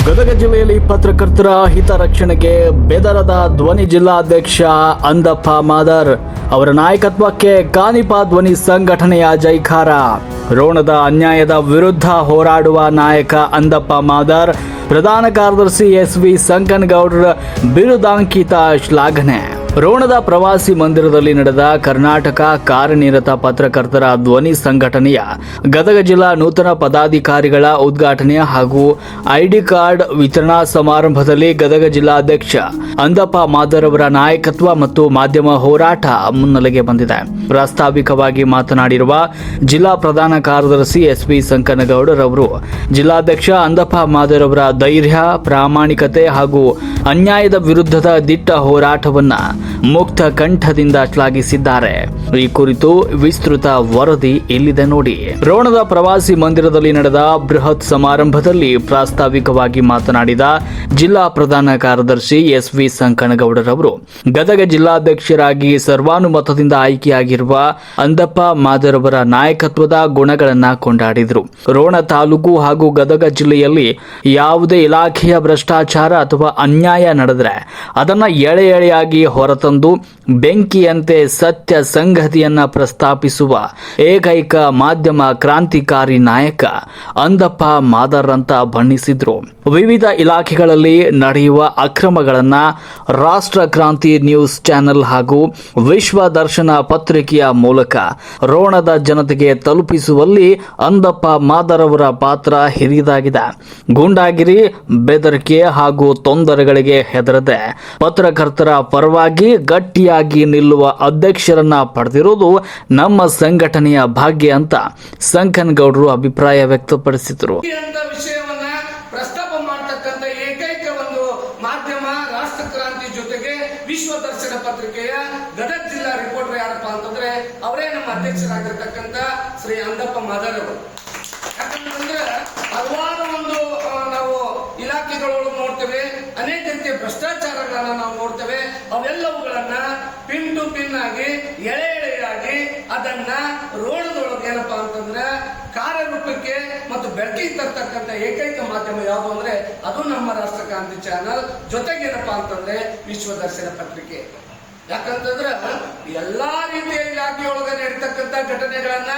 ಗದಗ ಜಿಲ್ಲೆಯಲ್ಲಿ ಪತ್ರಕರ್ತರ ಹಿತರಕ್ಷಣೆಗೆ ಬೆದರದ ಧ್ವನಿ ಜಿಲ್ಲಾಧ್ಯಕ್ಷ ಅಂದಪ್ಪ ಮಾದರ್ ಅವರ ನಾಯಕತ್ವಕ್ಕೆ ಕಾನಿಪ ಧ್ವನಿ ಸಂಘಟನೆಯ ಜೈಕಾರ. ರೋಣದ ಅನ್ಯಾಯದ ವಿರುದ್ಧ ಹೋರಾಡುವ ನಾಯಕ ಅಂದಪ್ಪ ಮಾದರ್, ಪ್ರಧಾನ ಕಾರ್ಯದರ್ಶಿ ಎಸ್.ವಿ. ಸಂಕನಗೌಡರ ಬಿರುದಾಂಕಿತ ಶ್ಲಾಘನೆ. ರೋಣದ ಪ್ರವಾಸಿ ಮಂದಿರದಲ್ಲಿ ನಡೆದ ಕರ್ನಾಟಕ ಕಾರ್ಯನಿರತ ಪತ್ರಕರ್ತರ ಧ್ವನಿ ಸಂಘಟನೆಯ ಗದಗ ಜಿಲ್ಲಾ ನೂತನ ಪದಾಧಿಕಾರಿಗಳ ಉದ್ಘಾಟನೆ ಹಾಗೂ ಐಡಿ ಕಾರ್ಡ್ ವಿತರಣಾ ಸಮಾರಂಭದಲ್ಲಿ ಗದಗ ಜಿಲ್ಲಾಧ್ಯಕ್ಷ ಅಂದಪ್ಪ ಮಾದರ್ ಅವರ ನಾಯಕತ್ವ ಮತ್ತು ಮಾಧ್ಯಮ ಹೋರಾಟ ಮುನ್ನೆಲೆಗೆ ಬಂದಿದೆ. ಪ್ರಾಸ್ತಾವಿಕವಾಗಿ ಮಾತನಾಡಿರುವ ಜಿಲ್ಲಾ ಪ್ರಧಾನ ಕಾರ್ಯದರ್ಶಿ ಎಸ್.ವಿ. ಸಂಕನಗೌಡರವರು, ಜಿಲ್ಲಾಧ್ಯಕ್ಷ ಅಂದಪ್ಪ ಮಾದರ್ ಅವರ ಧೈರ್ಯ, ಪ್ರಾಮಾಣಿಕತೆ ಹಾಗೂ ಅನ್ಯಾಯದ ವಿರುದ್ಧದ ದಿಟ್ಟ ಹೋರಾಟವನ್ನ ಮುಕ್ತ ಕಂಠದಿಂದ ಶ್ಲಾಘಿಸಿದ್ದಾರೆ. ಈ ಕುರಿತು ವಿಸ್ತೃತ ವರದಿ ಇಲ್ಲಿದೆ ನೋಡಿ. ರೋಣದ ಪ್ರವಾಸಿ ಮಂದಿರದಲ್ಲಿ ನಡೆದ ಬೃಹತ್ ಸಮಾರಂಭದಲ್ಲಿ ಪ್ರಾಸ್ತಾವಿಕವಾಗಿ ಮಾತನಾಡಿದ ಜಿಲ್ಲಾ ಪ್ರಧಾನ ಕಾರ್ಯದರ್ಶಿ ಎಸ್.ವಿ. ಸಂಕನಗೌಡರವರು, ಗದಗ ಜಿಲ್ಲಾಧ್ಯಕ್ಷರಾಗಿ ಸರ್ವಾನುಮತದಿಂದ ಆಯ್ಕೆಯಾಗಿರುವ ಅಂದಪ್ಪ ಮಾದರ್ ಅವರ ನಾಯಕತ್ವದ ಗುಣಗಳನ್ನು ಕೊಂಡಾಡಿದರು. ರೋಣ ತಾಲೂಕು ಹಾಗೂ ಗದಗ ಜಿಲ್ಲೆಯಲ್ಲಿ ಯಾವುದೇ ಇಲಾಖೆಯ ಭ್ರಷ್ಟಾಚಾರ ಅಥವಾ ಅನ್ಯಾಯ ನಡೆದರೆ ಅದನ್ನು ಎಳೆ ಎಳೆಯಾಗಿ ಹೊರತಂದು ಬೆಂಕಿಯಂತೆ ಸತ್ಯ ಸಂಗತಿಯನ್ನ ಪ್ರಸ್ತಾಪಿಸುವ ಏಕೈಕ ಮಾಧ್ಯಮ ಕ್ರಾಂತಿಕಾರಿ ನಾಯಕ ಅಂದಪ್ಪ ಮಾದರ್ ಅಂತ ಬಣ್ಣಿಸಿದ್ರು. ವಿವಿಧ ಇಲಾಖೆಗಳಲ್ಲಿ ನಡೆಯುವ ಅಕ್ರಮಗಳನ್ನ ರಾಷ್ಟ್ರ ಕ್ರಾಂತಿ ನ್ಯೂಸ್ ಚಾನೆಲ್ ಹಾಗೂ ವಿಶ್ವ ದರ್ಶನ ಪತ್ರಿಕೆಯ ಮೂಲಕ ರೋಣದ ಜನತೆಗೆ ತಲುಪಿಸುವಲ್ಲಿ ಅಂದಪ್ಪ ಮಾದರ್ ಅವರ ಪಾತ್ರ ಹಿರಿದಾಗಿದೆ. ಗೂಂಡಾಗಿರಿ, ಬೆದರಿಕೆ ಹಾಗೂ ತೊಂದರೆಗಳಿಗೆ ಹೆದರದೆ ಪತ್ರಕರ್ತರ ಪರವಾಗಿ ಗಟ್ಟಿಯಾಗಿ ನಿಲ್ಲುವ ಅಧ್ಯಕ್ಷರನ್ನ ಪಡೆದಿರುವುದು ನಮ್ಮ ಸಂಘಟನೆಯ ಭಾಗ್ಯ ಅಂತ ಸಂಕನಗೌಡರು ಅಭಿಪ್ರಾಯ ವ್ಯಕ್ತಪಡಿಸಿದರು. ವಿಷಯವನ್ನ ಪ್ರಸ್ತಾಪ ಮಾಡತಕ್ಕಂತ ಏಕೈಕ ಒಂದು ಮಾಧ್ಯಮ ರಾಷ್ಟ್ರ ಕ್ರಾಂತಿ ಜೊತೆಗೆ ವಿಶ್ವ ದರ್ಶನ ಪತ್ರಿಕೆಯ ಗದಗ ಜಿಲ್ಲಾ ರಿಪೋರ್ಟರ್ ಯಾರಪ್ಪ ಅಂತಂದ್ರೆ ಅವರೇ ನಮ್ಮ ಅಧ್ಯಕ್ಷರಾಗಿರ್ತಕ್ಕಂಥ ಶ್ರೀ ಅಂದಪ್ಪ ಮಾದರ್ ಅವರು. ಯಾಕಂತಂದ್ರೆ ಹಲವಾರು ಒಂದು ನಾವು ಇಲಾಖೆಗಳು ನೋಡ್ತೇವೆ, ಅನೇಕ ರೀತಿಯ ಭ್ರಷ್ಟಾಚಾರಗಳನ್ನ ನಾವು ನೋಡ್ತೇವೆ. ಅವೆಲ್ಲವುಗಳನ್ನ ಪಿನ್ ಟು ಪಿನ್ ಆಗಿ ಎಳೆ ಎಳೆಯಾಗಿ ಅದನ್ನ ರೋಣದೊಳಗೆ ಏನಪ್ಪಾ ಅಂತಂದ್ರೆ ಕಾರ್ಯರೂಪಕ್ಕೆ ಮತ್ತು ಬೆಳಕಿಗೆ ತರ್ತಕ್ಕಂಥ ಏಕೈಕ ಮಾಧ್ಯಮ ಯಾವುದು ಅಂದ್ರೆ ಅದು ನಮ್ಮ ರಾಷ್ಟ್ರ ಕ್ರಾಂತಿ ಚಾನಲ್, ಜೊತೆಗೇನಪ್ಪಾ ಅಂತಂದ್ರೆ ವಿಶ್ವ ದರ್ಶನ ಪತ್ರಿಕೆ. ಯಾಕಂತಂದ್ರೆ ಎಲ್ಲಾ ರೀತಿಯ ಇಲಾಖೆಯೊಳಗೆ ನಡೀತಕ್ಕಂಥ ಘಟನೆಗಳನ್ನ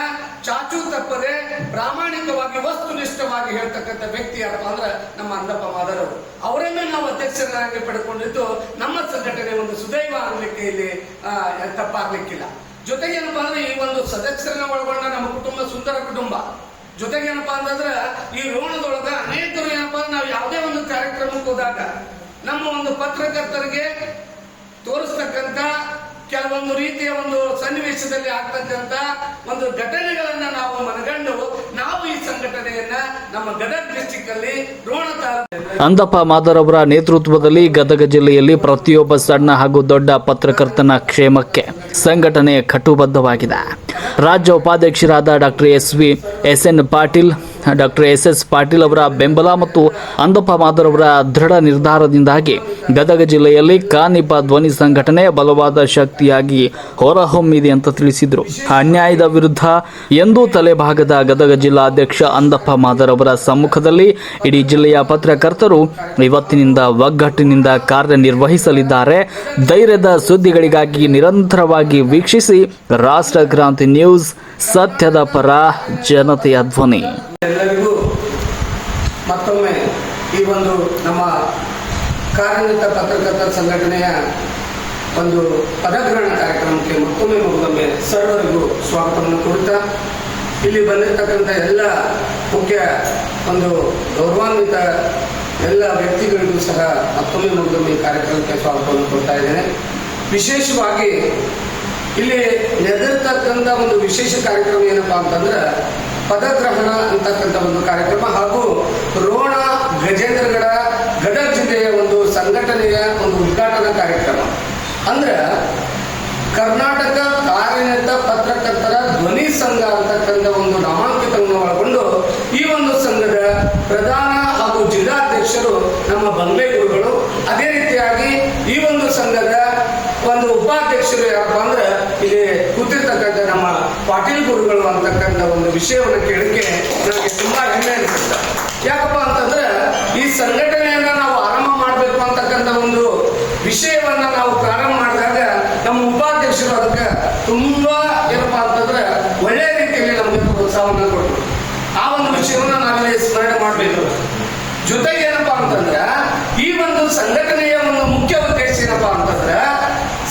ಚಾಚು ತಪ್ಪದೆ ಪ್ರಾಮಾಣಿಕವಾಗಿ ವಸ್ತುನಿಷ್ಠವಾಗಿ ಹೇಳ್ತಕ್ಕಂಥ ವ್ಯಕ್ತಿ ಯಾರಪ್ಪ ಅಂದ್ರೆ ನಮ್ಮ ಅಂದಪ್ಪ ಮಾದರ್ ಅವರು. ಅವರನ್ನೇ ನಾವು ಅಧ್ಯಕ್ಷರಾಗಿ ಪಡ್ಕೊಂಡಿದ್ದು ನಮ್ಮ ಸಂಘಟನೆ ಒಂದು ಸುದೈವ ಆಗ್ಲಿಕ್ಕೆ ಇಲ್ಲಿ ತಪ್ಪಾಗ್ಲಿಕ್ಕಿಲ್ಲ. ಜೊತೆಗೇನಪ್ಪಾ ಅಂದ್ರೆ ಈ ಒಂದು ಸದಸ್ಯರನ್ನ ಒಳಗೊಂಡ ನಮ್ಮ ಕುಟುಂಬ ಸುಂದರ ಕುಟುಂಬ. ಜೊತೆಗೇನಪ್ಪಾ ಅಂತಂದ್ರೆ ಈ ರೋಣದೊಳಗ ಅನೇಕರು ಏನಪ್ಪಾ ನಾವು ಯಾವುದೇ ಒಂದು ಕಾರ್ಯಕ್ರಮಕ್ಕೆ ಹೋದಾಗ ನಮ್ಮ ಒಂದು ಪತ್ರಕರ್ತರಿಗೆ ತೋರಿಸ್ತಕ್ಕಂಥ ಕೆಲವೊಂದು ರೀತಿಯ ಒಂದು ಸನ್ನಿವೇಶದಲ್ಲಿ ಆಗ್ತಕ್ಕಂಥ ಒಂದು ಘಟನೆಗಳನ್ನ ನಾವು ಮನಗಂಡು ನಾವು ಈ ಸಂಘಟನೆಯನ್ನ ನಮ್ಮ ಗದಗ ಡಿಸ್ಟಿಕ್ ಅಲ್ಲಿ ರೋಣ ಅಂದಪ್ಪ ಮಾದರ್ ಅವರ ನೇತೃತ್ವದಲ್ಲಿ ಗದಗ ಜಿಲ್ಲೆಯಲ್ಲಿ ಪ್ರತಿಯೊಬ್ಬ ಸಣ್ಣ ಹಾಗೂ ದೊಡ್ಡ ಪತ್ರಕರ್ತನ ಕ್ಷೇಮಕ್ಕೆ ಸಂಘಟನೆ ಕಟ್ಟುಬದ್ಧವಾಗಿದೆ. ರಾಜ್ಯ ಉಪಾಧ್ಯಕ್ಷರಾದ doctor S N. Patil, doctor S S. Patil ಅವರ ಬೆಂಬಲ ಮತ್ತು ಅಂದಪ್ಪ ಮಾದರ್ ಅವರ ದೃಢ ನಿರ್ಧಾರದಿಂದಾಗಿ ಗದಗ ಜಿಲ್ಲೆಯಲ್ಲಿ ಕಾನಿಪ ಧ್ವನಿ ಸಂಘಟನೆ ಬಲವಾದ ಶಕ್ತಿಯಾಗಿ ಹೊರಹೊಮ್ಮಿದೆ ಅಂತ ತಿಳಿಸಿದರು. ಅನ್ಯಾಯದ ವಿರುದ್ಧ ಎಂದೂ ತಲೆಬಾಗದ ಗದಗ ಜಿಲ್ಲಾಧ್ಯಕ್ಷ ಅಂದಪ್ಪ ಮಾದರ್ ಅವರ ಸಮ್ಮುಖದಲ್ಲಿ ಇಡೀ ಜಿಲ್ಲೆಯ ಪತ್ರಕರ್ತರು ಇವತ್ತಿನಿಂದ ಒಗ್ಗಟ್ಟಿನಿಂದ ಕಾರ್ಯನಿರ್ವಹಿಸಲಿದ್ದಾರೆ. ಧೈರ್ಯದ ಸುದ್ದಿಗಳಿಗಾಗಿ ನಿರಂತರವಾಗಿ ವೀಕ್ಷಿಸಿ ರಾಷ್ಟ್ರ ಕ್ರಾಂತಿ ನ್ಯೂಸ್, ಸತ್ಯದ ಪರ ಜನತೆಯ ಧ್ವನಿ. ಎಲ್ಲರಿಗೂ ಮತ್ತೊಮ್ಮೆ ಈ ಒಂದು ನಮ್ಮ ಕಾರ್ಯನಿರತ ಪತ್ರಕರ್ತರ ಸಂಘಟನೆಯ ಒಂದು ಪದಗ್ರಹಣ ಕಾರ್ಯಕ್ರಮಕ್ಕೆ ಮತ್ತೊಮ್ಮೆ ಸರ್ವರಿಗೂ ಸ್ವಾಗತವನ್ನು ಕೊಡುತ್ತಾ, ಇಲ್ಲಿ ಬಂದಿರತಕ್ಕಂಥ ಎಲ್ಲ ಮುಖ್ಯ ಒಂದು ಗೌರವಾನ್ವಿತ ಎಲ್ಲ ವ್ಯಕ್ತಿಗಳಿಗೂ ಸಹ ಮತ್ತೊಮ್ಮೆ ಕಾರ್ಯಕ್ರಮಕ್ಕೆ ಸ್ವಾಗತವನ್ನು ಕೊಡ್ತಾ ಇದ್ದೇನೆ. ವಿಶೇಷವಾಗಿ ಇಲ್ಲಿ ನಡೆದಿರ್ತಕ್ಕಂಥ ಒಂದು ವಿಶೇಷ ಕಾರ್ಯಕ್ರಮ ಏನಪ್ಪಾ ಅಂತಂದ್ರೆ ಪದಗ್ರಹಣ ಅಂತಕ್ಕಂಥ ಒಂದು ಕಾರ್ಯಕ್ರಮ ಹಾಗೂ ರೋಣ ಗಜೇಂದ್ರಗಡ ಗದಗ ಜಿಲ್ಲೆಯ ಒಂದು ಸಂಘಟನೆಯ ಒಂದು ಉದ್ಘಾಟನಾ ಕಾರ್ಯಕ್ರಮ. ಅಂದ್ರೆ ಕರ್ನಾಟಕ ಕಾರ್ಯನಿರತ ಪತ್ರಕರ್ತರ ಧ್ವನಿ ಸಂಘ ಅಂತಕ್ಕಂಥ ಒಂದು ನಾಮಾಂಕಿತವನ್ನು ಒಳಗೊಂಡು ಈ ಒಂದು ಸಂಘದ ಪ್ರಧಾನ ಹಾಗೂ ಜಿಲ್ಲಾಧ್ಯಕ್ಷರು ನಮ್ಮ ಬಂಗ್ಲೆ ಗುರುಗಳು. ಅದೇ ರೀತಿಯಾಗಿ ಈ ಒಂದು ಸಂಘದ ಒಂದು ಉಪಾಧ್ಯಕ್ಷರು ಯಾರಪ್ಪ ಅಂದ್ರೆ ಇಲ್ಲಿ ಗುರುಗಳು ಅಂತಕ್ಕಂಥ ಒಂದು ವಿಷಯವನ್ನು ಕೇಳಕ್ಕೆ ನನಗೆ ತುಂಬಾ ಹೆಮ್ಮೆ ಅನಿಸುತ್ತೆ. ಯಾಕಪ್ಪ ಅಂತಂದ್ರೆ ಈ ಸಂಘಟನೆಯನ್ನ ನಾವು ಆರಂಭ ಮಾಡಬೇಕು ಅಂತಕ್ಕಂಥ ಒಂದು ವಿಷಯವನ್ನ ನಾವು ಪ್ರಾರಂಭ ಮಾಡಿದಾಗ ನಮ್ಮ ಉಪಾಧ್ಯಕ್ಷರು ಅದಕ್ಕೆ ತುಂಬಾ ಏನಪ್ಪಾ ಅಂತಂದ್ರೆ ಒಳ್ಳೆಯ ರೀತಿಯಲ್ಲಿ ನಮಗೆ ಪ್ರೋತ್ಸಾಹವನ್ನು ಕೊಟ್ಟರು. ಆ ಒಂದು ವಿಷಯವನ್ನ ನಾವಿಲ್ಲಿ ಸ್ಮರಣೆ ಮಾಡಬೇಕು. ಜೊತೆಗೆ ಏನಪ್ಪಾ ಅಂತಂದ್ರೆ ಈ ಒಂದು ಸಂಘಟನೆಯ ಒಂದು ಮುಖ್ಯ ಉದ್ದೇಶ ಏನಪ್ಪಾ ಅಂತಂದ್ರೆ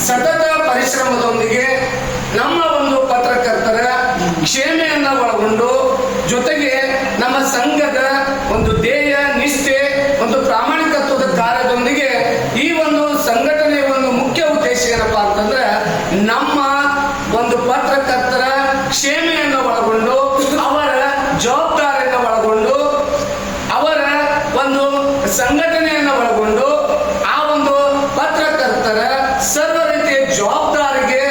ಸತತ ಪರಿಶ್ರಮದೊಂದಿಗೆ ನಮ್ಮ ಒಂದು ಪತ್ರಕರ್ತರ ಕ್ಷೇಮೆಯನ್ನ ಒಳಗೊಂಡು ಜೊತೆಗೆ ನಮ್ಮ ಸಂಘದ ಒಂದು ಧ್ಯೇಯ ನಿಷ್ಠೆ ಒಂದು ಪ್ರಾಮಾಣಿಕತ್ವದ ಕಾರ್ಯದೊಂದಿಗೆ ಈ ಒಂದು ಸಂಘಟನೆಯ ಒಂದು ಮುಖ್ಯ ಉದ್ದೇಶ ಏನಪ್ಪಾ ಅಂತಂದ್ರೆ ನಮ್ಮ ಒಂದು ಪತ್ರಕರ್ತರ ಕ್ಷೇಮೆಯನ್ನು ಒಳಗೊಂಡು ಅವರ ಜವಾಬ್ದಾರಿಯನ್ನು ಒಳಗೊಂಡು ಅವರ ಒಂದು ಸಂಘಟನೆಯನ್ನು ಒಳಗೊಂಡು ಆ ಒಂದು ಪತ್ರಕರ್ತರ ಸರ್ವ ರೀತಿಯ ಜವಾಬ್ದಾರಿಗೆ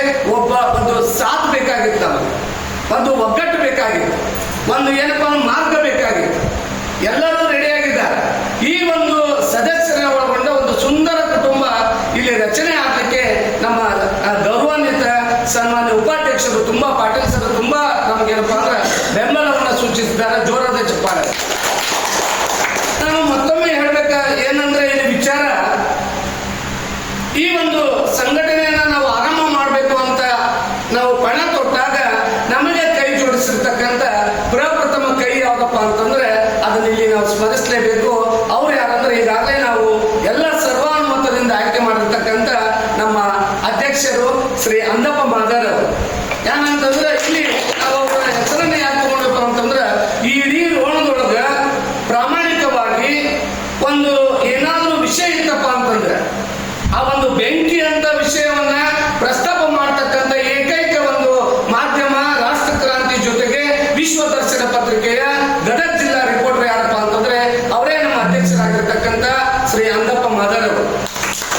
ಒಂದು ಸಾಥ್ ಬೇಕಾಗಿತ್ತು, ನಮಗೆ ಒಂದು ಒಗ್ಗಟ್ಟು ಬೇಕಾಗಿತ್ತು, ಒಂದು ಏನಪ್ಪಾ ಮಾರ್ಗ ಬೇಕಾಗಿತ್ತು. ಎಲ್ಲರೂ ರೆಡಿಯಾಗಿದ್ದಾರೆ. ಈ ಒಂದು ಸದಸ್ಯರ ಒಳಗೊಂಡ ಒಂದು ಸುಂದರ ಕುಟುಂಬ ಇಲ್ಲಿ ರಚನೆ ಆಗಲಿಕ್ಕೆ ನಮ್ಮ ಗೌರವಾನ್ವಿತ ಸನ್ಮಾನ್ಯ ಉಪಾಧ್ಯಕ್ಷರು ತುಂಬಾ ಪಾಟೀಲ್ ಸರ್ ತುಂಬಾ ನಮಗೇನಪ್ಪಾ ಅಂದ್ರೆ ಬೆಂಬಲವನ್ನು ಸೂಚಿಸಿದ್ದಾರೆ. ಜೋರಾದ ಚಪ್ಪಾಳೆ. ನಾವು ಮತ್ತೊಮ್ಮೆ ಹೇಳ್ಬೇಕ ಏನಂದ್ರೆ ಇಲ್ಲಿ ವಿಚಾರ, ಈ ಒಂದು ಸಂಘಟನೆಯನ್ನ ನಾವು ಆರಂಭ ಮಾಡಬೇಕು ಅಂತ ನಾವು ಪಣ ತೊಟ್ಟಾಗ ನಮಗೆ ಕೈ ಜೋಡಿಸಿರ್ತಕ್ಕಂಥ ಪ್ರಪ್ರಥಮ ಕೈ ಯಾವ್ದಪ್ಪ ಅಂತಂದ್ರೆ ಅದನ್ನ ಇಲ್ಲಿ ನಾವು ಸ್ಮರಿಸಲೇಬೇಕು. ಅವ್ರು ಯಾರಂದ್ರೆ ಈಗಾಗಲೇ ನಾವು ಎಲ್ಲ ಸರ್ವಾನುಮತದಿಂದ ಆಯ್ಕೆ ಮಾಡಿರ್ತಕ್ಕಂಥ ನಮ್ಮ ಅಧ್ಯಕ್ಷರು ಶ್ರೀ ಅಂದಪ್ಪ ಮಾದರ್ ಅವರು. ಏನಂತಂದ್ರೆ ಇಲ್ಲಿ ನಾವು ಅವರ ಹೆಸರನ್ನ ಯಾಕೆ ತಗೊಂಡ್ಬೇಕು ಅಂತಂದ್ರೆ ಈ ಇಡೀ ರೋಣದೊಳಗ ಪ್ರಾಮಾಣಿಕವಾಗಿ ಒಂದು ಏನಾದ್ರೂ ವಿಷಯ ಇತ್ತಪ್ಪ ಅಂತಂದ್ರೆ ಆ ಒಂದು ಬೆಂಕಿ ಅಂತ ವಿಷಯವನ್ನ ಪ್ರಸ್ತಾಪ ಮಾಡತಕ್ಕಂಥ ಏಕೈಕ ಒಂದು ಮಾಧ್ಯಮ ರಾಷ್ಟ್ರ ಕ್ರಾಂತಿ ಜೊತೆಗೆ ವಿಶ್ವ ದರ್ಶನ ಪತ್ರಿಕೆಯ ಗದಗ ಜಿಲ್ಲಾ ರಿಪೋರ್ಟರ್ ಯಾರಪ್ಪ ಅಂತಂದ್ರೆ ಅವರೇ ನಮ್ಮ ಅಧ್ಯಕ್ಷರಾಗಿರ್ತಕ್ಕಂಥ ಶ್ರೀ ಅಂದಪ್ಪ ಮಾದರ್ ಅವರು.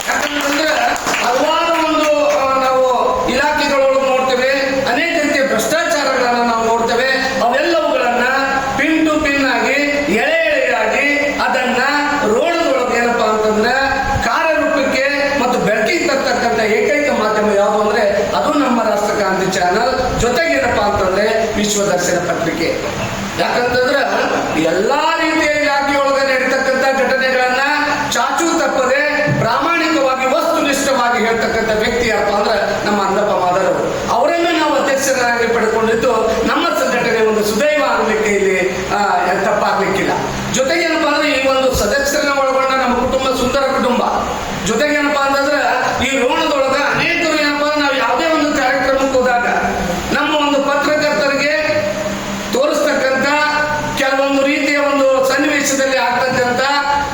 ಯಾಕಂತಂದ್ರೆ ಹಲವಾರು ಒಂದು ನಾವು ಇಲಾಖೆಗಳೊಳಗೆ ನೋಡ್ತೇವೆ, ಅನೇಕ ರೀತಿಯ ಭ್ರಷ್ಟಾಚಾರಗಳನ್ನ ನಾವು ನೋಡ್ತೇವೆ. ಅವೆಲ್ಲವುಗಳನ್ನ ಪಿನ್ ಟು ಪಿನ್ ಆಗಿ ಎಳೆ ಎಳೆಯಾಗಿ ಅದನ್ನ ರೋಡದೊಳಗೆ ಏನಪ್ಪಾ ಅಂತಂದ್ರೆ ಕಾರ್ಯರೂಪಕ್ಕೆ ಮತ್ತು ಬೆಳಕಿಗೆ ತರ್ತಕ್ಕಂಥ ಏಕೈಕ ಮಾಧ್ಯಮ ಯಾವುದು ಅಂದ್ರೆ ಅದು ನಮ್ಮ ರಾಷ್ಟ್ರ ಕ್ರಾಂತಿ ಚಾನಲ್, ಜೊತೆಗೆ ಏನಪ್ಪಾ ಅಂತಂದ್ರೆ ವಿಶ್ವ ದರ್ಶನ ಪತ್ರಿಕೆ. ಯಾಕಂತಂದ್ರೆ ಎಲ್ಲಾ ರೀತಿಯ ಇಲಾಖೆಯೊಳಗೆ ನಡೀತಕ್ಕಂಥ ಘಟನೆಗಳನ್ನ ಚಾಚು ತಪ್ಪದೆ ಪ್ರಾಮಾಣಿಕವಾಗಿ ವಸ್ತುನಿಷ್ಠವಾಗಿ ಹೇಳ್ತಕ್ಕಂಥ ವ್ಯಕ್ತಿ ಯಾರಪ್ಪ ಅಂದ್ರೆ ನಮ್ಮ ಅಂದಪ್ಪ ಮಾದರ್ ಅವರು. ಅವರನ್ನ ನಾವು ಅಧ್ಯಕ್ಷರಾಗಿ ಪಡೆದುಕೊಂಡಿದ್ದು ನಮ್ಮ ಸಂಘಟನೆ ಒಂದು ಸುದೈವ ಅನ್ನಲಿಕ್ಕೆ ಇಲ್ಲಿ ತಪ್ಪಾಗ್ಲಿಕ್ಕಿಲ್ಲ. ಜೊತೆಗೆ ಏನಪ್ಪಾ ಅಂದ್ರೆ ಈ ಒಂದು ಸದಸ್ಯರನ್ನ ಒಳಗೊಂಡ ನಮ್ಮ ಕುಟುಂಬ ಸುಂದರ ಕುಟುಂಬ. ಜೊತೆಗೆ ಏನಪ್ಪಾ ಅಂತಂದ್ರೆ ಈ ರೋಣದೊಳಗ ಅನೇಕರು ಏನಪ್ಪಾ ನಾವು ಯಾವುದೇ ಒಂದು ಕಾರ್ಯಕ್ರಮಕ್ಕೆ ಹೋದಾಗ ನಮ್ಮ ಒಂದು ಪತ್ರಕರ್ತರಿಗೆ ತೋರಿಸ್ತಕ್ಕಂಥ ಕೆಲವೊಂದು ರೀತಿಯ ಒಂದು ಸನ್ನಿವೇಶದಲ್ಲಿ ಆಗ್ತಕ್ಕಂಥ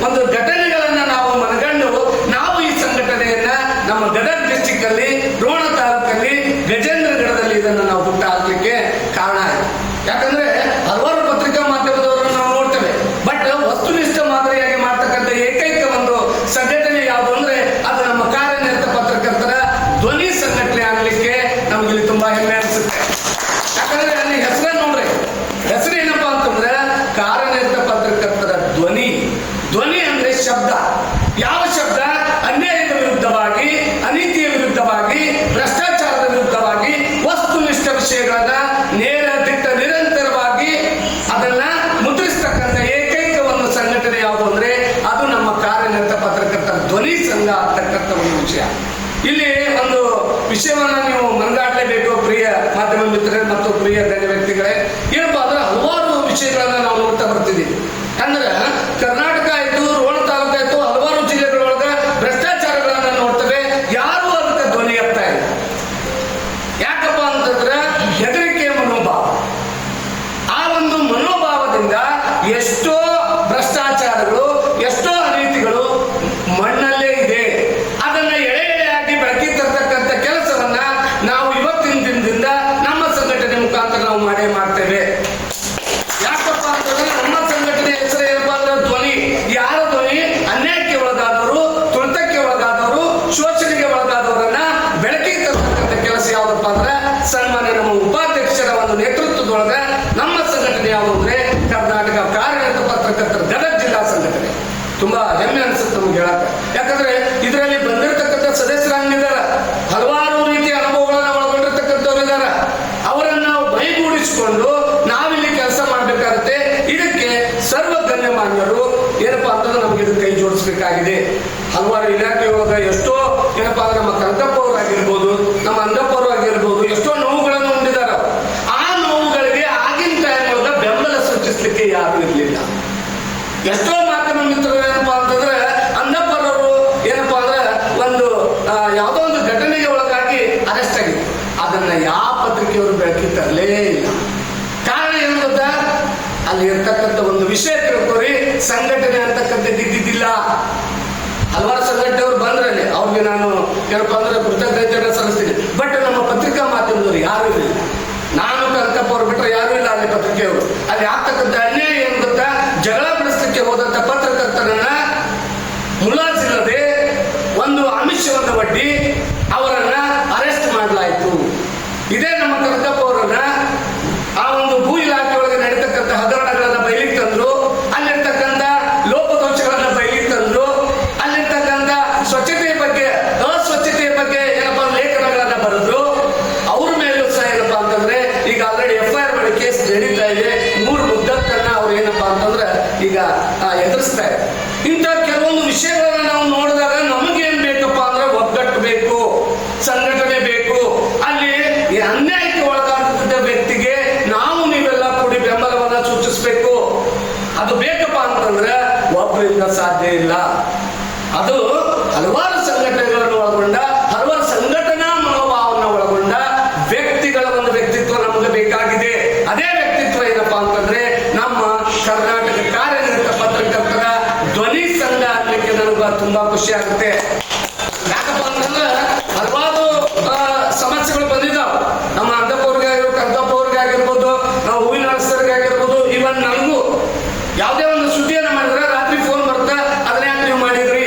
ಒಂದು ಘಟನೆಗಳನ್ನ ನಾವು ಮನಗಂಡು ನಾವು ಈ ಸಂಘಟನೆಯನ್ನ ನಮ್ಮ ಗದಗ ಡಿಸ್ಟಿಕ್ ಅಲ್ಲಿ ರೋಣ ತಾಲೂಕಲ್ಲಿ ಗಜೇಂದ್ರಗಢದಲ್ಲಿ ಇದನ್ನ ನಾವು ಹುಟ್ಟ ಹಾಕ್ಲಿಕ್ಕೆ ಕಾರಣ ಆಯ್ತು. ಯಾಕಂದ್ರೆ ಹಲವಾರು ಪತ್ರಿಕಾ ಮಾಧ್ಯಮದವರನ್ನು ನಾವು ನೋಡ್ತೇವೆ, ಬಟ್ ವಸ್ತುನಿಷ್ಠ ಮಾದರಿಯಾಗಿ ಮಾಡ್ತಕ್ಕಂಥ ಏಕೈಕ ಒಂದು ಸಂಘಟನೆ ಯಾವುದು ಅಂದ್ರೆ ಅದು ನಮ್ಮ ಕಾರ್ಯನಿರತ ಪತ್ರಕರ್ತರ ಧ್ವನಿ ಸಂಘಟನೆ ಆಗ್ಲಿಕ್ಕೆ ನಮ್ಗೆ ತುಂಬಾ ಹೆಮ್ಮೆ ಅನಿಸುತ್ತೆ. ಯಾಕಂದ್ರೆ ಅಲ್ಲಿ ಹೆಸರೇ ನೋಡ್ರಿ, ಹೆಸರು ಏನಪ್ಪಾ ಅಂತಂದ್ರೆ ಕಾರ್ಯನಿರತ ಪತ್ರಕರ್ತರ ಧ್ವನಿ. ಧ್ವನಿ ಅಂದ್ರೆ ಶಬ್ದ. ಯಾವ ಶಬ್ದ? ಅನ್ಯಾಯದ ವಿರುದ್ಧವಾಗಿ, ಅನೀತಿಯ ವಿರುದ್ಧವಾಗಿ, ಭ್ರಷ್ಟಾಚಾರದ ವಿರುದ್ಧವಾಗಿ ವಸ್ತುನಿಷ್ಠ ವಿಷಯಗಳನ್ನ ನೇರ ದಿಟ್ಟ ನಿರಂತರವಾಗಿ ಅದನ್ನ ಮುದ್ರಿಸ್ತಕ್ಕಂಥ ಏಕೈಕ ಒಂದು ಸಂಘಟನೆ ಯಾವುದು ಅಂದ್ರೆ ಅದು ನಮ್ಮ ಕಾರ್ಯನಿರತ ಪತ್ರಕರ್ತರ ಧ್ವನಿ ಸಂಘ ಅಂತಕ್ಕಂಥ ಒಂದು ವಿಷಯ. ಇಲ್ಲಿ ಒಂದು ವಿಷಯವನ್ನ ನೀವು ಮನಗಾಡಲೇಬೇಕು ಪ್ರಿಯ ಮಾಧ್ಯಮ ಮಿತ್ರರೇ ಮತ್ತು ಪ್ರಿಯ ಗಣ್ಯ ವ್ಯಕ್ತಿಗಳೇ. ಏನಪ್ಪಾ ಅಂದ್ರೆ ಹಲವಾರು ವಿಷಯಗಳನ್ನ ನಾವು ನೋಡ್ತಾ ಬರ್ತಿದ್ದೀವಿ. ಅಂದ್ರೆ ಕರ್ನಾಟಕ ಆಯ್ತು, ರೋಣ ತಾಲೂಕು ಆಯ್ತು, ಹಲವಾರು ಜಿಲ್ಲೆಗಳೊಳಗ ಭ್ರಷ್ಟಾಚಾರಗಳನ್ನ ನೋಡ್ತೇವೆ. ಯಾರು ಅದಕ್ಕೆ ಧ್ವನಿ ಎತ್ತಾ ಇಲ್ಲ. ಯಾಕಪ್ಪ ಅಂತಂದ್ರೆ ಹೆದರಿಕೆಯ ಮನೋಭಾವ. ಆ ಒಂದು ಮನೋಭಾವದಿಂದ ಎಷ್ಟೋ ಭ್ರಷ್ಟಾಚಾರಗಳು, ಎಷ್ಟೋ ಅನೀತಿಗಳು ಮಣ್ಣಲ್ಲೇ ಇದೆ. ಅದನ್ನ ಎಳೆ ಎಳೆಯಾಗಿ ಬೆಳಕಿಗೆ ತರ್ತಕ್ಕಂಥ ಕೆಲಸವನ್ನ ನಾವು ಇವತ್ತಿನ ದಿನದಿಂದ ನಮ್ಮ ಸಂಘಟನೆ ಮುಖಾಂತರ ನಾವು ಮಾಡ್ತೇವೆ. ಯಾಕಪ್ಪ ಅಂತಂದ್ರೆ ನಮ್ಮ ಸಂಘಟನೆ ಹೆಸರು ಏನಪ್ಪಾ ಅಂದ್ರೆ ಧ್ವನಿ. ಯಾರ ಧ್ವನಿ? ಅನ್ಯಾಯಕ್ಕೆ ಒಳಗಾದವರು, ತುಳಿತಕ್ಕೆ ಒಳಗಾದವರು, ಶೋಷಣೆಗೆ ಒಳಗಾದವರನ್ನ ಬೆಳಕಿಗೆ ತರ್ತಕ್ಕಂಥ ಕೆಲಸ ಯಾವ್ದಪ್ಪ ಅಂದ್ರೆ ಸನ್ಮಾನ್ಯ ನಮ್ಮ ಉಪಾಧ್ಯಕ್ಷರ ಒಂದು ನೇತೃತ್ವದೊಳಗ ನಮ್ಮ ಸಂಘಟನೆ ಯಾವುದು ಅಂದ್ರೆ ಕರ್ನಾಟಕ ಕಾರ್ಯನಿರತ ಪತ್ರಕರ್ತರ ಗದಗ ಜಿಲ್ಲಾ ಸಂಘಟನೆ. ತುಂಬಾ ಹೆಮ್ಮೆ ಅನ್ಸುತ್ತೆ ನಮ್ಗೆ ಹೇಳಕ್ಕೆ. ಯಾಕಂದ್ರೆ ಇದರಲ್ಲಿ ಬಂದಿರತಕ್ಕಂಥ ಸದಸ್ಯರಾಗಿದ್ದಾರೆ, ಹಲವಾರು ರೀತಿಯ ಅನುಭವಗಳನ್ನ ಒಳಗೊಂಡಿರ್ತಕ್ಕಂಥವ್ರು ಇದ್ದಾರೆ. ಅವರನ್ನ ನಾವು ಮೈಗೂಡಿಸಿ ಒಳಗ ಎಷ್ಟೋ ಏನಪ್ಪಾ ಅಂದ್ರೆ ನಮ್ಮ ಕನಕಪ್ಪ ಅವರಾಗಿರ್ಬೋದು, ನಮ್ಮ ಅಂದಪ್ಪ ಅವರಾಗಿರ್ಬೋದು, ಎಷ್ಟೋ ನೋವುಗಳನ್ನು ಹೊಂದಿದಾರ. ಆ ನೋವುಗಳಿಗೆ ಆಗಿನ ಟೈಮ್ ಒಳಗ ಬೆಂಬಲ ಸೂಚಿಸ್ಲಿಕ್ಕೆ ಯಾರು ಇರ್ಲಿಲ್ಲ. ಎಷ್ಟೋ ಮಾಧ್ಯಮ ಮಿತ್ರರು ಏನಪ್ಪಾ ಅಂತಂದ್ರೆ ಅಂದಪ್ಪರವರು ಏನಪ್ಪಾ ಅಂದ್ರೆ ಒಂದು ಯಾವುದೋ ಒಂದು ಘಟನೆಗೆ ಒಳಗಾಗಿ ಅರೆಸ್ಟ್ ಆಗಿತ್ತು. ಅದನ್ನ ಯಾವ ಪತ್ರಿಕೆಯವರು ಬೆಳಕಿ ತರಲೇ ಇಲ್ಲ. ಕಾರಣ ಏನು ಗೊತ್ತಾ? ಅಲ್ಲಿ ಇರ್ತಕ್ಕಂಥ ಒಂದು ವಿಷಯ ತಿಳ್ಕೊರಿ, ಸಂಘಟನೆ ಅಂತಕ್ಕಂಥದ್ದು ಇದ್ದಿದ್ದಿಲ್ಲ. ಹಲವಾರು ಸಂಘಟನೆಯವರು ಬಂದ್ರೆ ಅವ್ರಿಗೆ ನಾನು ಏನಪ್ಪಾ ಅಂದ್ರೆ ಕೃತಜ್ಞತೆ ಸಲ್ಲಿಸ್ತೀನಿ. ಬಟ್ ನಮ್ಮ ಪತ್ರಿಕಾ ಮಾಧ್ಯಮದವರು ಯಾರು ಇಲ್ಲ. ನಾನು ಕನಕಪ್ಪ ಅವ್ರು ಬಿಟ್ಟರೆ ಯಾರು ಇಲ್ಲ ಅಲ್ಲಿ ಪತ್ರಿಕೆಯವರು. ಅಲ್ಲಿ ಆಗ್ತಕ್ಕಂಥ ಅನ್ಯಾಯ ಏನು ಗೊತ್ತಾ? ಜಗಳ ಬಿಡಿಸ್ಲಿಕ್ಕೆ ಹೋದಂತ ಪತ್ರಕರ್ತರನ್ನ ಮುಲಾಜಿಲ್ಲದೆ ಒಂದು ಆಮಿಷವನ್ನು ಒಡ್ಡಿ ಅವರನ್ನ ಅರೆಸ್ಟ್ ಮಾಡಲಾಯಿತು. ಇದೇ ನಮ್ಮ ಕನಕಪ್ಪ ಅವರನ್ನ ಆ ಒಂದು ಭೂ ಇಲಾಖೆ ಒಳಗೆ ನಡೀತಕ್ಕಂಥ ಹಗರಣಗಳನ್ನ ಬಯಲಿಗೆ ತಂದ್ರು, ಅಲ್ಲಿರ್ತಕ್ಕಂಥ ಲೋಪದೋಷಗಳನ್ನ ಬಯಲಿಗೆ ತಂದ್ರು, ಅಲ್ಲಿರ್ತಕ್ಕಂಥ ಸ್ವಚ್ಛತೆಯ ಬಗ್ಗೆ ಅಸ್ವಚ್ಛತೆಯ ಬಗ್ಗೆ ಏನಪ್ಪಾ ಲೇಖನಗಳನ್ನ ಬರೆದ್ರು. ಅವ್ರ ಮೇಲೂ ಸಹ ಏನಪ್ಪಾ ಅಂತಂದ್ರೆ ಈಗ ಆಲ್ರೆಡಿ FIR ಮಾಡಿ ಕೇಸ್ ನಡೀತಾ ಇದೆ. 3 ಮುದ್ದಕ್ಕನ್ನ ಅವ್ರು ಏನಪ್ಪಾ ಅಂತಂದ್ರೆ ಈಗ ಎದುರಿಸ್ತಾ ಇದೆ. ಇಂಥ ಕೆಲವೊಂದು ವಿಷಯಗಳನ್ನ ನಾವು ನೋಡಿದಾಗ ನಮಗೇನ್ ಬೇಕಪ್ಪ ಅಂದ್ರೆ ಒಗ್ಗಟ್ಟು ಬೇಕು, ಸಂಘಟನೆ ಬೇಕು. ಅಲ್ಲಿ ಅನ್ಯಾಯಕ್ಕೆ ಒಳಗಾದ ವ್ಯಕ್ತಿಗೆ ನಾವು ನೀವೆಲ್ಲ ಕೂಡಿ ಬೆಂಬಲವನ್ನ ಸೂಚಿಸಬೇಕು. ಅದು ಬೇಕಪ್ಪ ಅಂತಂದ್ರೆ ಒಬ್ಬರಿಂದ ಸಾಧ್ಯ ಇಲ್ಲ. ಅದು ಹಲವಾರು ಸಂಘಟನೆಗಳನ್ನು ಒಳಗೊಂಡ, ಹಲವಾರು ಸಂಘಟನಾ ಮನೋಭಾವವನ್ನು ಒಳಗೊಂಡ ವ್ಯಕ್ತಿಗಳ ಒಂದು ವ್ಯಕ್ತಿತ್ವ ನಮಗೆ ಬೇಕಾಗಿದೆ. ಅದೇ ವ್ಯಕ್ತಿತ್ವ ಏನಪ್ಪಾ ಅಂತಂದ್ರೆ ನಮ್ಮ ಕರ್ನಾಟಕ ಕಾರ್ಯನಿರತ ಪತ್ರಕರ್ತರ ಧ್ವನಿ ಸಂಘ ಅನ್ನಲಿಕ್ಕೆ ನನಗೆ ತುಂಬಾ ಖುಷಿ ಆಗುತ್ತೆ. ಯಾಕಪ್ಪ ಅಂತಂದ್ರೆ ಹಲವಾರು ಸಮಸ್ಯೆಗಳು ಬಂದಿದ್ದಾವೆ. ನಮ್ಮ ಅಂದಪ್ಪ ಅವ್ರಿಗೆ ಆಗಿರ್ಬೋದು, ಕನಕಪ್ಪ ಅವ್ರಿಗೆ ಆಗಿರ್ಬೋದು, ನಾವು ಹೂವಿನ ಅರಸರಿಗೆ ಆಗಿರ್ಬೋದು, ಇವನ್ ನನಗೂ ಯಾವುದೇ ಒಂದು ಸುದ್ದಿಯನ್ನ ಮಾಡಿದ್ರೆ ರಾತ್ರಿ ಫೋನ್ ಬರುತ್ತೆ, ಅದನ್ನ ಯಾಕೆ ನೀವು ಮಾಡಿದ್ರಿ,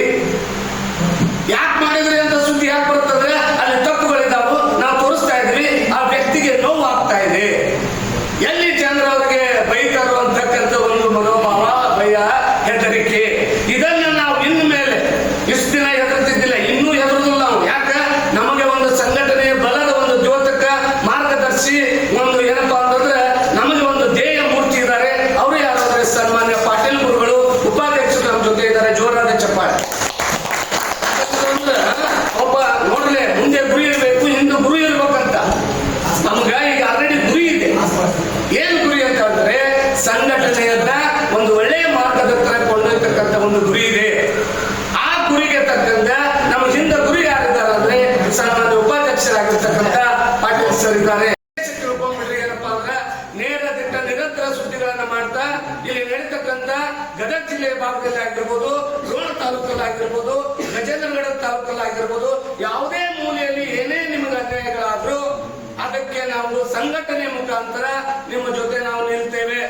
ಯಾಕೆ ಮಾಡಿದ್ರಿ ಅಂತ ಸುದ್ದಿ ಯಾಕೆ ಬರುತ್ತಂದ್ರೆ ಅಲ್ಲಿ ತಪ್ಪುಗಳಿದ್ದಾವು, ನಾವು ತೋರಿಸ್ತಾ ಇದ್ವಿ, ಆ ವ್ಯಕ್ತಿಗೆ ನೋವು ಆಗ್ತಾ ಇದೆ. ಎಲ್ಲಿ ಜನರವರಿಗೆ ಬೈತಾರೋ ಅಂತಕ್ಕಂಥ ಒಂದು ಮನೋಭಾವ, ಭಯ, ಹೆದರಿಕೆ, ಇದನ್ನ ನಾವು ಇನ್ನು ಮೇಲೆ ಇಷ್ಟು ದಿನ ಹೆದರ್ತಿದ್ದಿಲ್ಲ, ಇನ್ನೂ ಹೆದರುದಿಲ್ಲ ನಾವು. ಯಾಕೆ? ನಮಗೆ ಒಂದು ಸಂಘಟನೆಯ ಬಲದ ಒಂದು ದ್ಯೋತಕ ಮಾರ್ಗದರ್ಶಿ ಒಂದು ಏನಪ್ಪಾ ಅಂತಂದ್ರೆ ನಮಗೆ ಒಂದು ಧ್ಯೇಯ ಮೂರ್ತಿ ಇದ್ದಾರೆ. ಅವರು ಯಾರಾದ್ರೆ ಸನ್ಮಾನ್ಯ ಪಾಟೀಲ್ ಗುರುಗಳು, ಉಪಾಧ್ಯಕ್ಷರು ನಮ್ಮ ಜೊತೆ ಇದ್ದಾರೆ. ಜೋರಾದ ಚಪ್ಪಾಳೆ. ಒಬ್ಬ ನೋಡ್ಲೆ ಮುಂದೆ ಗುರಿ ಇರಬೇಕು, ಹಿಂದೆ ಗುರು ಇರ್ಬೇಕಂತ. ನಮ್ಗ ಈಗ ಆಲ್ರೆಡಿ ಗುರಿ ಇದೆ. ಏನ್ ಗುರಿ ಅಂತ ಹೇಳಿದ್ರೆ ಸಂಘಟನೆಯನ್ನ ಒಂದು ಒಳ್ಳೆಯ ಮಾರ್ಗದತ್ತ ಕೊಂಡೊಯ್ತಕ್ಕಂಥ ಒಂದು ಗುರಿ ಇದೆ. ಆ ಗುರಿಗೆ ತಕ್ಕಂತ ನಮ್ಮ ಹಿಂದೆ ಗುರಿ ಯಾರಿದ್ದಾರೆ ಅಂದ್ರೆ ಸನ್ಮಾನ್ಯ ಉಪಾಧ್ಯಕ್ಷರಾಗಿರ್ತಕ್ಕಂಥ ಪಾಟೀಲ್ ಸರ್ ಇದ್ದಾರೆ. ತಿಳ್ಕೊಂಡ್ಬಿಡ್ರಿ ಏನಪ್ಪಾ ಅಂದ್ರೆ ನೇರ ದಿಟ್ಟ ನಿರಂತರ ಸುದ್ದಿಗಳನ್ನ ಮಾಡ್ತಾ ಇಲ್ಲಿ ನಡೀತಕ್ಕಂಥ ಗದಗ ಜಿಲ್ಲೆಯ ಭಾಗದಲ್ಲಿ ಆಗಿರ್ಬೋದು, ರೋಣ ತಾಲೂಕಲ್ಲಿ ಆಗಿರ್ಬೋದು, ಗಜೇಂದ್ರಗಡ ತಾಲೂಕಲ್ಲಿ ಆಗಿರ್ಬೋದು, ಯಾವುದೇ ಮೂಲೆಯಲ್ಲಿ ಏನೇ ನಿಮಗೆ ಅನ್ಯಾಯಗಳಾದ್ರೂ ಅದಕ್ಕೆ ನಾವು ಸಂಘಟನೆ ಮುಖಾಂತರ ನಿಮ್ಮ ಜೊತೆ ನಾವು ನಿಲ್ತೇವೆ.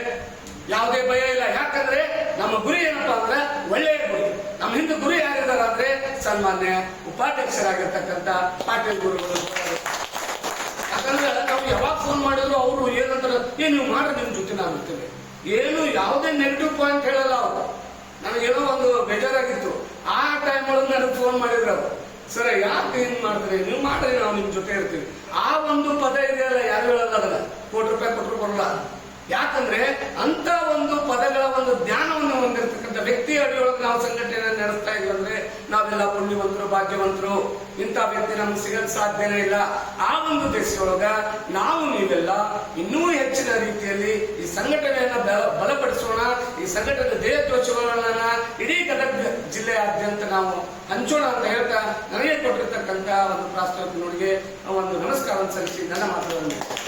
ಯಾವುದೇ ಭಯ ಇಲ್ಲ. ಯಾಕಂದ್ರೆ ನಮ್ಮ ಗುರಿ ಏನಪ್ಪಾ ಅಂದ್ರೆ ಒಳ್ಳೆಯ ಗುರಿ. ನಮ್ಮ ಹಿಂದೆ ಗುರಿ ಯಾರಿದಾರ ಅಂದ್ರೆ ಸನ್ಮಾನ್ಯ ಉಪಾಧ್ಯಕ್ಷರಾಗಿರ್ತಕ್ಕಂಥ ಪಾಟೀಲ್ ಗುರುಗಳು. ಯಾಕಂದ್ರೆ ನಾವು ಯಾವಾಗ ಫೋನ್ ಮಾಡಿದ್ರು ಅವರು ಏನಂತಾರೆ, ನೀವು ಮಾಡ್ರಿ, ನಿಮ್ ಜೊತೆ ನಾವು ಇರ್ತೇವೆ. ಏನು ಯಾವುದೇ ನೆಗೆಟಿವ್ ಪಾಯಿಂಟ್ ಹೇಳಲ್ಲ ಅವರು. ನನಗೇನೋ ಒಂದು ಬೇಜಾರಾಗಿತ್ತು. ಆ ಟೈಮ್ ಒಳಗೆ ನನಗೆ ಫೋನ್ ಮಾಡಿದ್ರು ಅವರು, ಸರ್ ಯಾಕೆ ಹಿಂಗ್ ಮಾಡಿದ್ರಿ, ನೀವು ಮಾಡ್ರಿ, ನಾವು ನಿಮ್ ಜೊತೆ ಇರ್ತೀವಿ. ಆ ಒಂದು ಪದ ಇದೆಯಲ್ಲ, ಯಾರು ಹೇಳಲ್ಲ ಅದನ್ನ. ₹1 ಕೊಟ್ಟರು ಬರಲ್ಲ. ಯಾಕಂದ್ರೆ ಅಂತ ಒಂದು ಪದಗಳ ಒಂದು ಜ್ಞಾನವನ್ನು ಹೊಂದಿರತಕ್ಕಂಥ ವ್ಯಕ್ತಿ ಅಡಿಯೊಳಗೆ ನಾವು ಸಂಘಟನೆ ನಡೆಸ್ತಾ ಇದ್ವಿ ಅಂದ್ರೆ ನಾವೆಲ್ಲ ಪುಣ್ಯವಂತರು, ಭಾಗ್ಯವಂತರು. ಇಂಥ ವ್ಯಕ್ತಿ ನಮ್ಗೆ ಸಿಗಲು ಸಾಧ್ಯನೇ ಇಲ್ಲ. ಆ ಒಂದು ದೇಶದೊಳಗ ನಾವು ನೀವೆಲ್ಲ ಇನ್ನೂ ಹೆಚ್ಚಿನ ರೀತಿಯಲ್ಲಿ ಈ ಸಂಘಟನೆಯನ್ನ ಬಲಪಡಿಸೋಣ. ಈ ಸಂಘಟನೆ ದೇಹದೋಷಗಳನ್ನ ಇಡೀ ಗದಗ ಜಿಲ್ಲೆಯಾದ್ಯಂತ ನಾವು ಹಂಚೋಣ ಅಂತ ಹೇಳ್ತಾ ನನಗೆ ಕೊಟ್ಟಿರ್ತಕ್ಕಂಥ ಒಂದು ಪ್ರಾಸ್ತಾವಿಕ ನುಡಿಗೆ ಒಂದು ನಮಸ್ಕಾರವನ್ನು ಸಲ್ಲಿಸಿ ನನ್ನ ಮಾತುಗಳನ್ನು